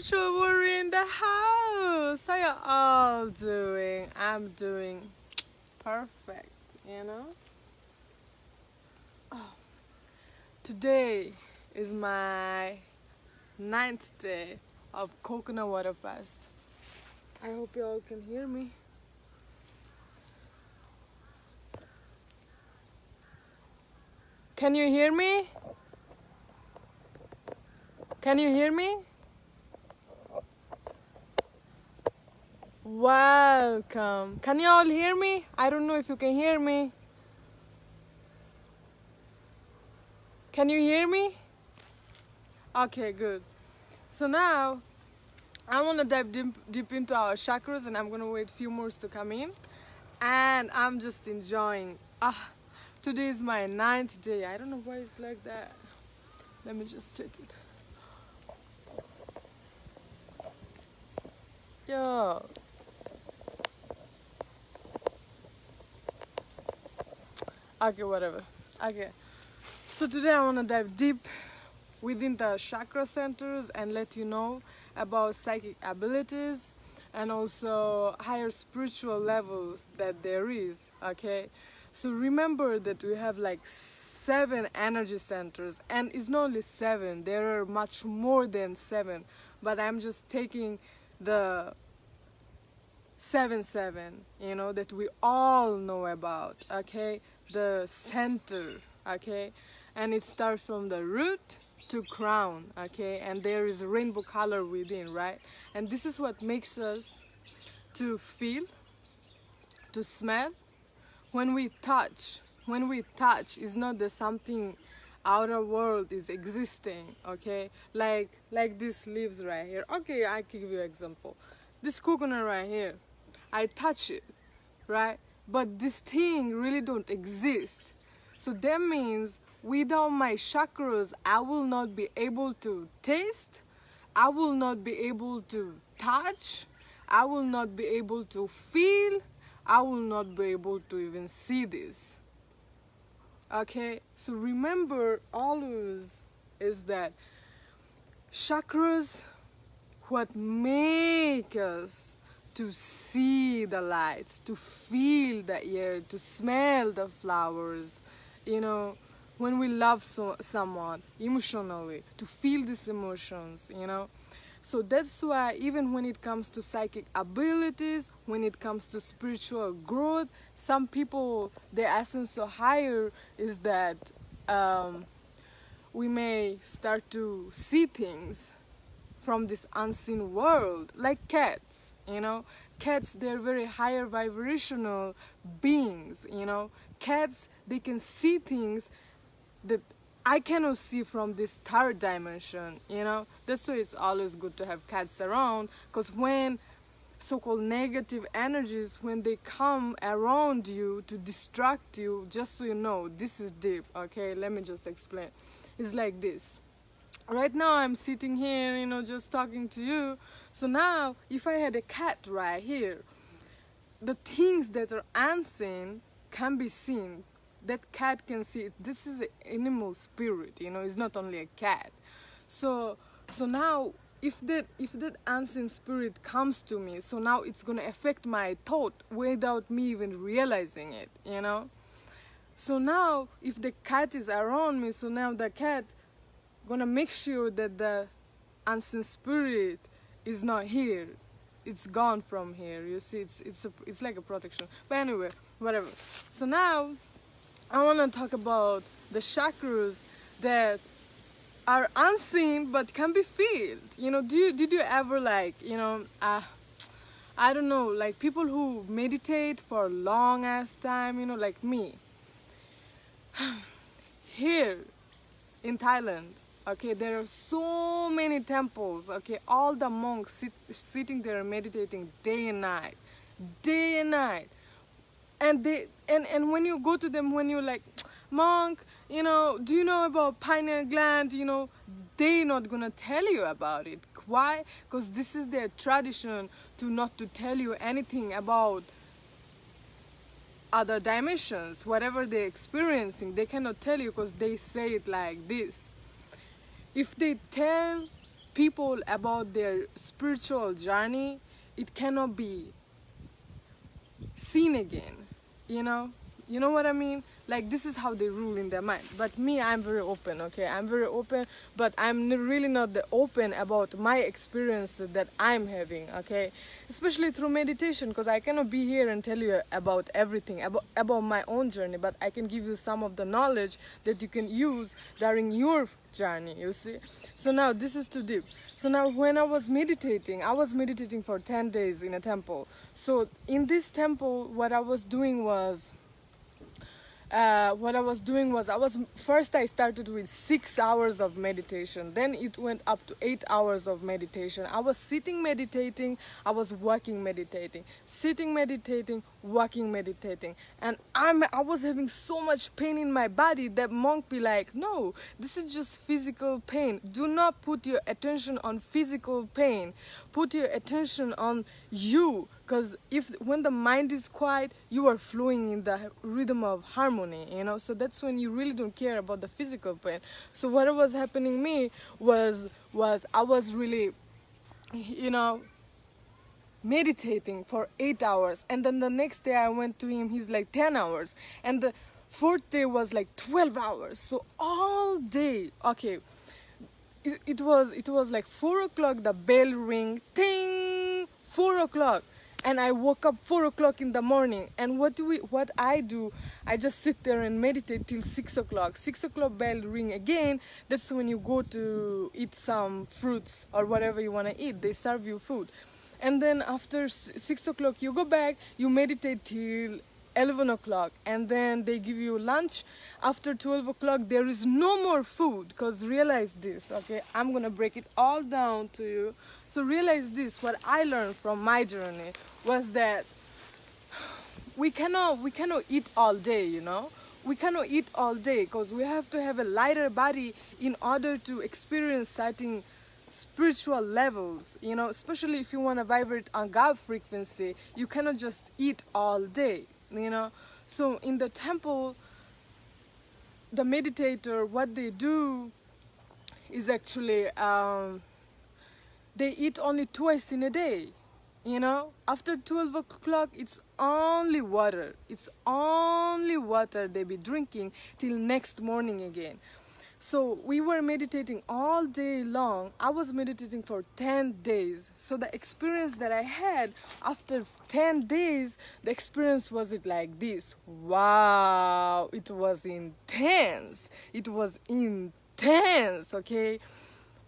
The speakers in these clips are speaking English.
spiritual warrior in the house. How you all doing? I'm doing perfect, you know? Oh, today is my 9th day of coconut water fast. I hope you all can hear me. Can you hear me? Can you hear me? Welcome. Can you all hear me? I don't know if you can hear me. Can you hear me? Okay, good. So now I want to dive deep into our chakras, and I'm going to wait a few more to come in. And I'm just enjoying. Today is my 9th day. I don't know why it's like that. Let me just check it. Yo. Okay, whatever. Okay. So today I want to dive deep within the chakra centers and let you know about psychic abilities and also higher spiritual levels that there is, okay? So remember that we have like 7 energy centers, and it's not only 7, there are much more than 7, but I'm just taking the 7, you know, that we all know about, okay? The center, okay? And it starts from the root to crown, okay? And there is a rainbow color within, right? And this is what makes us to feel, to smell. When we touch is not that something outer world is existing, okay? Like these leaves right here. Okay, I can give you an example. This coconut right here, I touch it, right? But this thing really don't exist. So that means without my chakras, I will not be able to taste, I will not be able to touch, I will not be able to feel, I will not be able to even see this. Okay, so remember always is that chakras what make us to see the lights, to feel the air, to smell the flowers, you know, when we love someone emotionally, to feel these emotions, you know. So that's why even when it comes to psychic abilities, when it comes to spiritual growth, some people, their essence so higher is that we may start to see things from this unseen world, like cats, you know. Cats, they're very higher vibrational beings, you know. Cats, they can see things that I cannot see from this third dimension, you know. That's why it's always good to have cats around, because when so-called negative energies, when they come around you to distract you, just so you know, this is deep, okay? Let me just explain. It's like this. Right now I'm sitting here, you know, just talking to you. So now if I had a cat right here, the things that are unseen can be seen. That cat can see it. This is an animal spirit, you know, it's not only a cat. So now if that unseen spirit comes to me, so now it's gonna affect my thought without me even realizing it, you know. So now if the cat is around me, so now the cat gonna make sure that the unseen spirit is not here, it's gone from here, you see. It's like a protection, but anyway, whatever. So now I want to talk about the chakras that are unseen but can be felt, you know. Did you ever, like, you know, I don't know, like people who meditate for a long ass time, you know, like me. Here in Thailand, okay, there are so many temples, okay, all the monks sitting there meditating day and night, and when you go to them, when you're like, monk, you know, do you know about pineal gland, you know, they're not gonna tell you about it. Why? Because this is their tradition, to not to tell you anything about other dimensions. Whatever they're experiencing, they cannot tell you, because they say it like this. If they tell people about their spiritual journey, it cannot be seen again, you know what I mean? Like, this is how they rule in their mind. But me, I'm very open, okay? I'm very open, but I'm really not the open about my experience that I'm having, okay? Especially through meditation, because I cannot be here and tell you about everything, about my own journey, but I can give you some of the knowledge that you can use during your journey, you see? So now, this is too deep. So now, when I was meditating for 10 days in a temple. So in this temple, what I was doing was, I started with 6 hours of meditation. Then it went up to 8 hours of meditation. I was sitting meditating, I was walking meditating, sitting meditating, walking meditating. And I was having so much pain in my body that monk be like, no, this is just physical pain. Do not put your attention on physical pain. Put your attention on you. Because when the mind is quiet, you are flowing in the rhythm of harmony, you know. So that's when you really don't care about the physical pain. So what was happening me was I was really, you know, meditating for 8 hours. And then the next day I went to him, he's like 10 hours. And the fourth day was like 12 hours. So all day, okay, it was like 4 o'clock, the bell ring, ting, 4 o'clock. And I woke up 4 o'clock in the morning. And what I do, I just sit there and meditate till 6 o'clock. 6 o'clock bell ring again. That's when you go to eat some fruits or whatever you want to eat. They serve you food. And then after 6 o'clock, you go back, you meditate till 11 o'clock. And then they give you lunch. After 12 o'clock, there is no more food. Because realize this, okay? I'm going to break it all down to you. So realize this, what I learned from my journey was that we cannot eat all day, you know. We cannot eat all day because we have to have a lighter body in order to experience certain spiritual levels, you know, especially if you want to vibrate on God frequency. You cannot just eat all day, you know. So in the temple, the meditator, what they do is actually they eat only twice in a day, you know. After 12 o'clock, it's only water. It's only water they be drinking till next morning again. So we were meditating all day long. I was meditating for 10 days. So the experience that I had after 10 days, the experience was it like this. Wow, it was intense. It was intense, okay?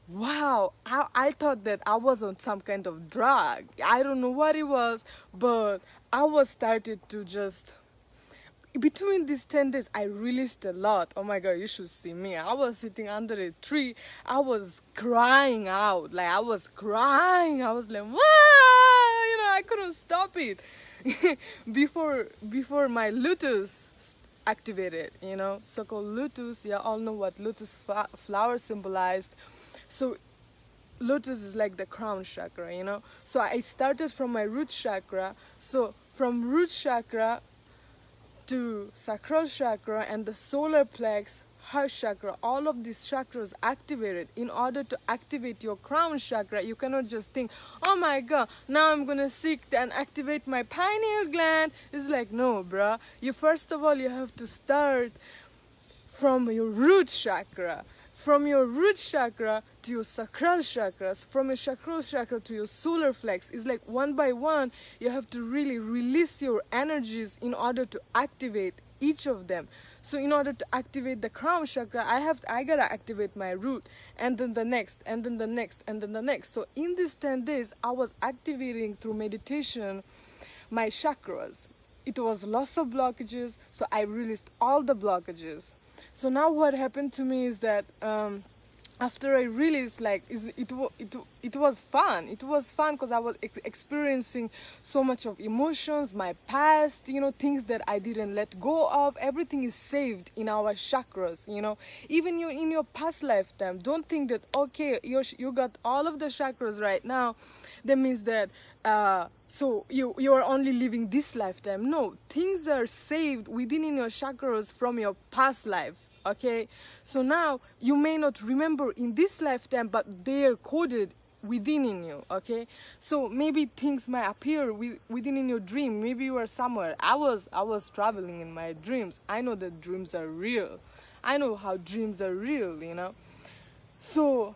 Wow, I thought that I was on some kind of drug. I don't know what it was, but I was started to just... Between these 10 days, I released a lot. Oh my God, you should see me. I was sitting under a tree. I was crying out. Like, I was crying. I was like, wah! You know, I couldn't stop it. before my lotus activated, you know. So-called lotus, you all know what lotus flower symbolized. So lotus is like the crown chakra, you know. So I started from my root chakra. So from root chakra to sacral chakra and the solar plex, heart chakra, all of these chakras activated. In order to activate your crown chakra, you cannot just think, oh my God, now I'm gonna seek and activate my pineal gland. It's like, no, bruh. First of all, you have to start from your root chakra. From your root chakra to your sacral chakras, from your sacral chakra to your solar flex. It's like one by one, you have to really release your energies in order to activate each of them. So in order to activate the crown chakra, I gotta activate my root, and then the next, and then the next, and then the next. So in these 10 days, I was activating through meditation my chakras. It was lots of blockages, so I released all the blockages. So now what happened to me is that after I released, like, it was fun. It was fun because I was experiencing so much of emotions, my past, you know, things that I didn't let go of. Everything is saved in our chakras, you know. Even you in your past lifetime, don't think that, okay, you got all of the chakras right now. That means that so you are only living this lifetime. No, things are saved within in your chakras from your past life. okay? So now you may not remember in this lifetime, but they're coded within in you, okay? So maybe things might appear within in your dream. Maybe you are somewhere. I was traveling in my dreams. I know that dreams are real. I know how dreams are real, you know. So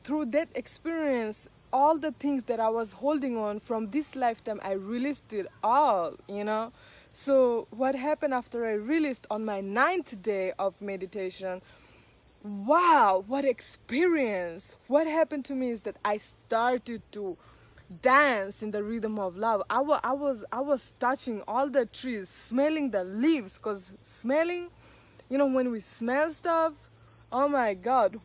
through that experience, all the things that I was holding on from this lifetime, I released it all, you know. So what happened after I released on my 9th day of meditation? Wow, what experience! What happened to me is that I started to dance in the rhythm of love. I was touching all the trees, smelling the leaves, because smelling, you know, when we smell stuff, oh my God,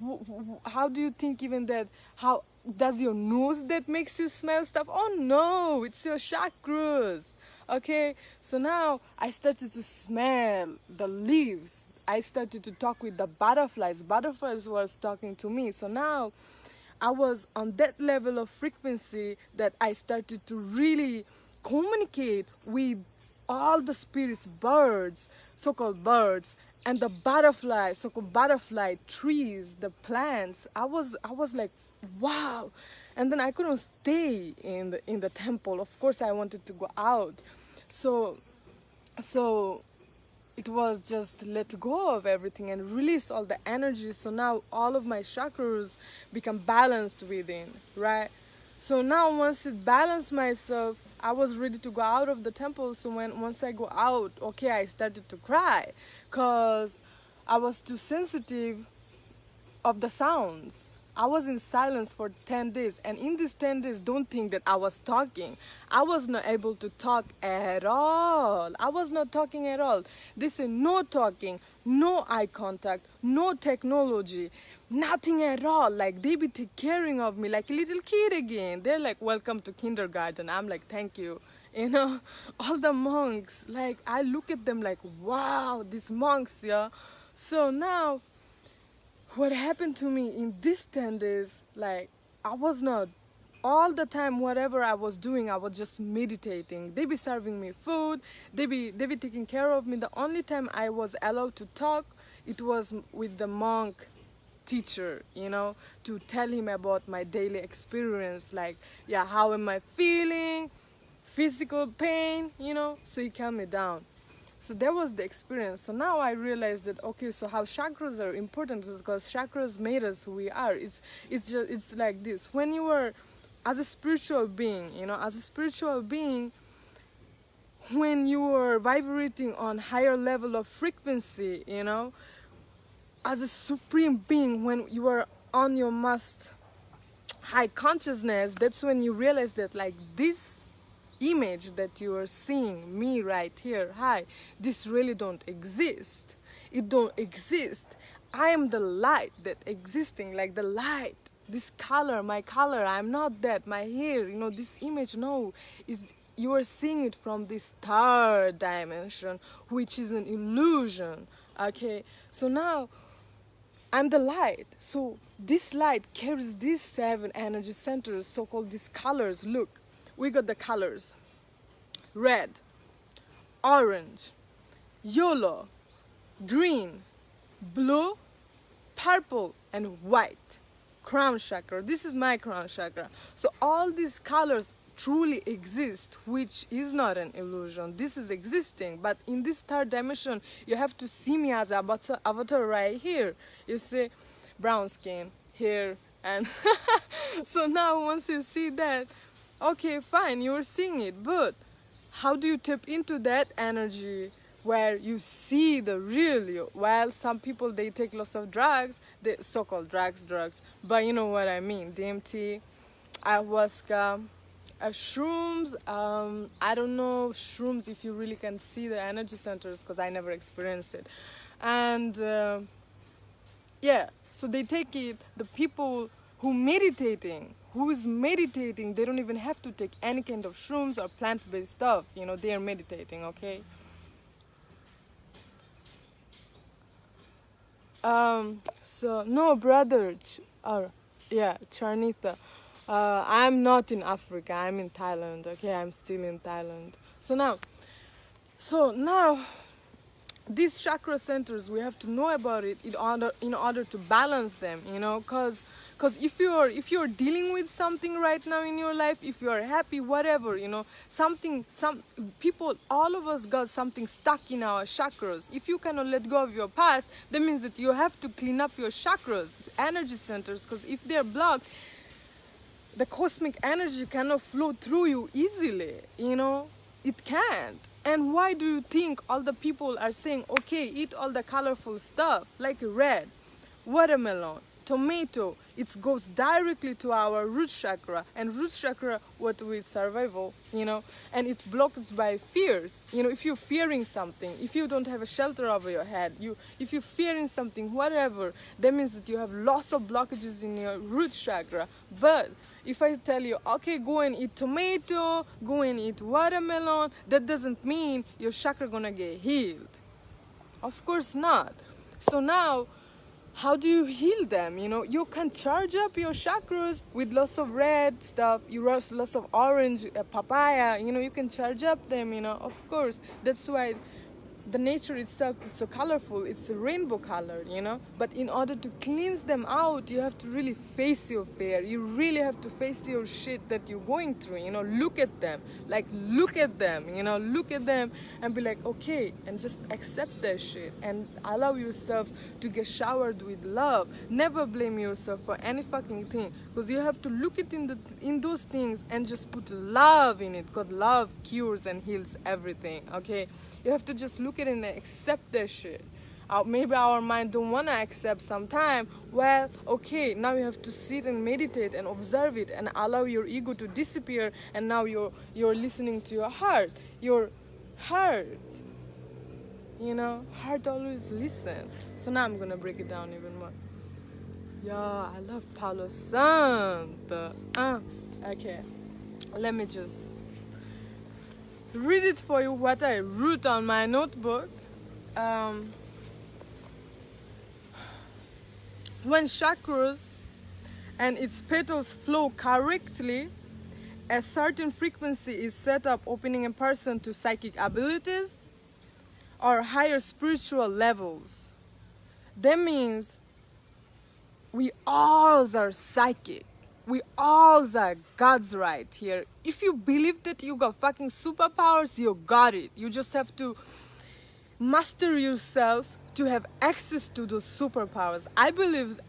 how do you think even that, how does your nose that makes you smell stuff? Oh no, it's your chakras. Okay, so now I started to smell the leaves. I started to talk with the butterflies. Butterflies was talking to me. So now I was on that level of frequency that I started to really communicate with all the spirits, birds, so-called birds, and the butterflies, so-called butterfly, trees, the plants. I was like, wow. And then I couldn't stay in the temple. Of course, I wanted to go out. So it was just let go of everything and release all the energy. So now all of my chakras become balanced within, right? So now once it balanced myself, I was ready to go out of the temple. So once I go out, okay, I started to cry because I was too sensitive of the sounds. I was in silence for 10 days, and in these 10 days, don't think that I was talking. I was not able to talk at all. I was not talking at all. They say no talking, no eye contact, no technology, nothing at all. Like, they be take caring of me like a little kid again. They're like, welcome to kindergarten. I'm like, thank you. You know, all the monks, like, I look at them like, wow, these monks, yeah. So now, what happened to me in these 10 days, like, I was not, all the time, whatever I was doing, I was just meditating. They be serving me food, they be taking care of me. The only time I was allowed to talk, it was with the monk teacher, you know, to tell him about my daily experience, like, yeah, how am I feeling, physical pain, you know, so he calmed me down. So that was the experience. So now I realized that, okay, so how chakras are important is because chakras made us who we are. It's like this. When you are, as a spiritual being, you know, as a spiritual being, when you are vibrating on higher level of frequency, you know, as a supreme being, when you are on your most high consciousness, that's when you realize that, like, this image that you are seeing me right here, hi, this really don't exist. It don't exist. I am the light that existing, like the light, this color, my color, I'm not that, my hair, you know, this image, no, is, you are seeing it from this third dimension, which is an illusion. Okay, so now I'm the light. So this light carries these 7 energy centers, so-called these colors. Look, we got the colors: red, orange, yellow, green, blue, purple, and white. Crown chakra. This is my crown chakra. So all these colors truly exist, which is not an illusion. This is existing, but in this third dimension, you have to see me as avatar right here. You see, brown skin, hair, and so now once you see that, okay, fine, you're seeing it, but how do you tap into that energy where you see the real you? Well, some people, they take lots of drugs, they so-called drugs, but you know what I mean, DMT, ayahuasca, shrooms, I don't know shrooms if you really can see the energy centers, because I never experienced it. And yeah, so they take it, the people who is meditating, they don't even have to take any kind of shrooms or plant-based stuff, you know, they are meditating, okay? So, no, brother, yeah, Charnita, I'm not in Africa, I'm in Thailand, okay, I'm still in Thailand. So now, these chakra centers, we have to know about it in order to balance them, you know, because if you're dealing with something right now in your life, if you are happy, whatever, you know, some people, all of us got something stuck in our chakras. If you cannot let go of your past, that means that you have to clean up your chakras, energy centers, because if they're blocked, the cosmic energy cannot flow through you easily, you know, it can't. And why do you think all the people are saying, okay, eat all the colorful stuff like red, watermelon, tomato? It goes directly to our root chakra, and root chakra what with survival, you know, and it blocks by fears. You know, if you're fearing something, if you don't have a shelter over your head, if you're fearing something, whatever, that means that you have lots of blockages in your root chakra. But if I tell you, okay, go and eat tomato, go and eat watermelon, that doesn't mean your chakra gonna get healed. Of course not. So now, how do you heal them? You know, you can charge up your chakras with lots of red stuff, lots of orange, papaya, you know, you can charge up them, you know, of course. That's why the nature itself is so colorful, it's a rainbow color, you know. But in order to cleanse them out, you have to really face your fear. You really have to face your shit that you're going through, you know. Look at them, you know, look at them and be like, okay, and just accept that shit and allow yourself to get showered with love. Never blame yourself for any fucking thing, because you have to look it in those things and just put love in it, because love cures and heals everything, okay? You have to just look at it and accept that shit. Maybe our mind don't want to accept sometime. Well, okay, now you have to sit and meditate and observe it and allow your ego to disappear, and now you're listening to your heart. Your heart, you know, heart always listen. So now I'm gonna break it down even more. Yeah, I love Palo Santo. Okay, let me just read it for you what I wrote on my notebook. When chakras and its petals flow correctly, a certain frequency is set up, opening a person to psychic abilities or higher spiritual levels. That means we all are psychic. We all are God's right here. If you believe that you got fucking superpowers, you got it. You just have to master yourself to have access to those superpowers. I believe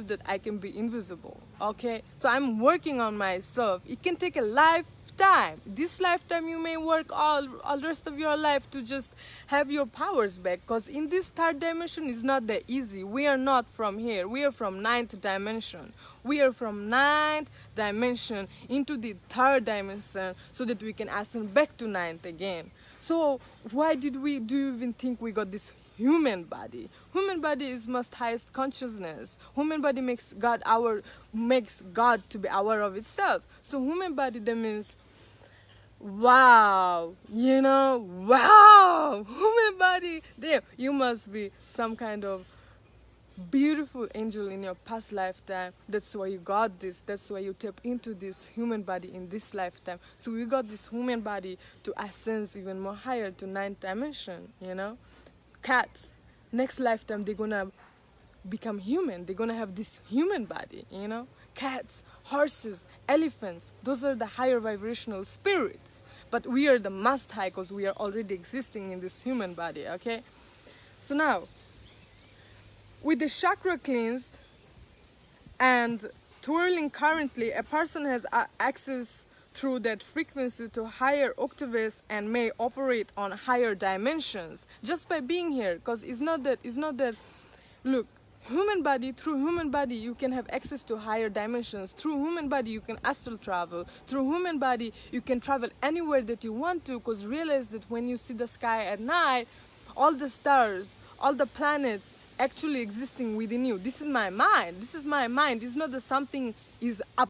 that I can be invisible, okay? So I'm working on myself. It can take a lifetime. This lifetime you may work all the rest of your life to just have your powers back, because in this third dimension is not that easy. We are not from here. We are from 9th dimension. We are from 9th dimension into the third dimension so that we can ascend back to 9th again. So why do you even think we got this human body? Human body is most highest consciousness. Human body makes God to be aware of itself. So human body, that means, wow, you know, wow, human body, damn, you must be some kind of beautiful angel in your past lifetime. That's why you got this. That's why you tap into this human body in this lifetime. So we got this human body to ascend even more higher to 9th dimension, you know. Cats, next lifetime they're gonna become human. They're gonna have this human body, you know. Cats, horses, elephants, those are the higher vibrational spirits. But we are the most high because we are already existing in this human body, okay? So now, with the chakra cleansed and twirling currently, a person has access through that frequency to higher octaves and may operate on higher dimensions just by being here. Because it's not that, look, through human body you can have access to higher dimensions. Through human body you can astral travel. Through human body you can travel anywhere that you want to, because realize that when you see the sky at night, all the stars, all the planets actually existing within you. This is my mind. It's not that something is up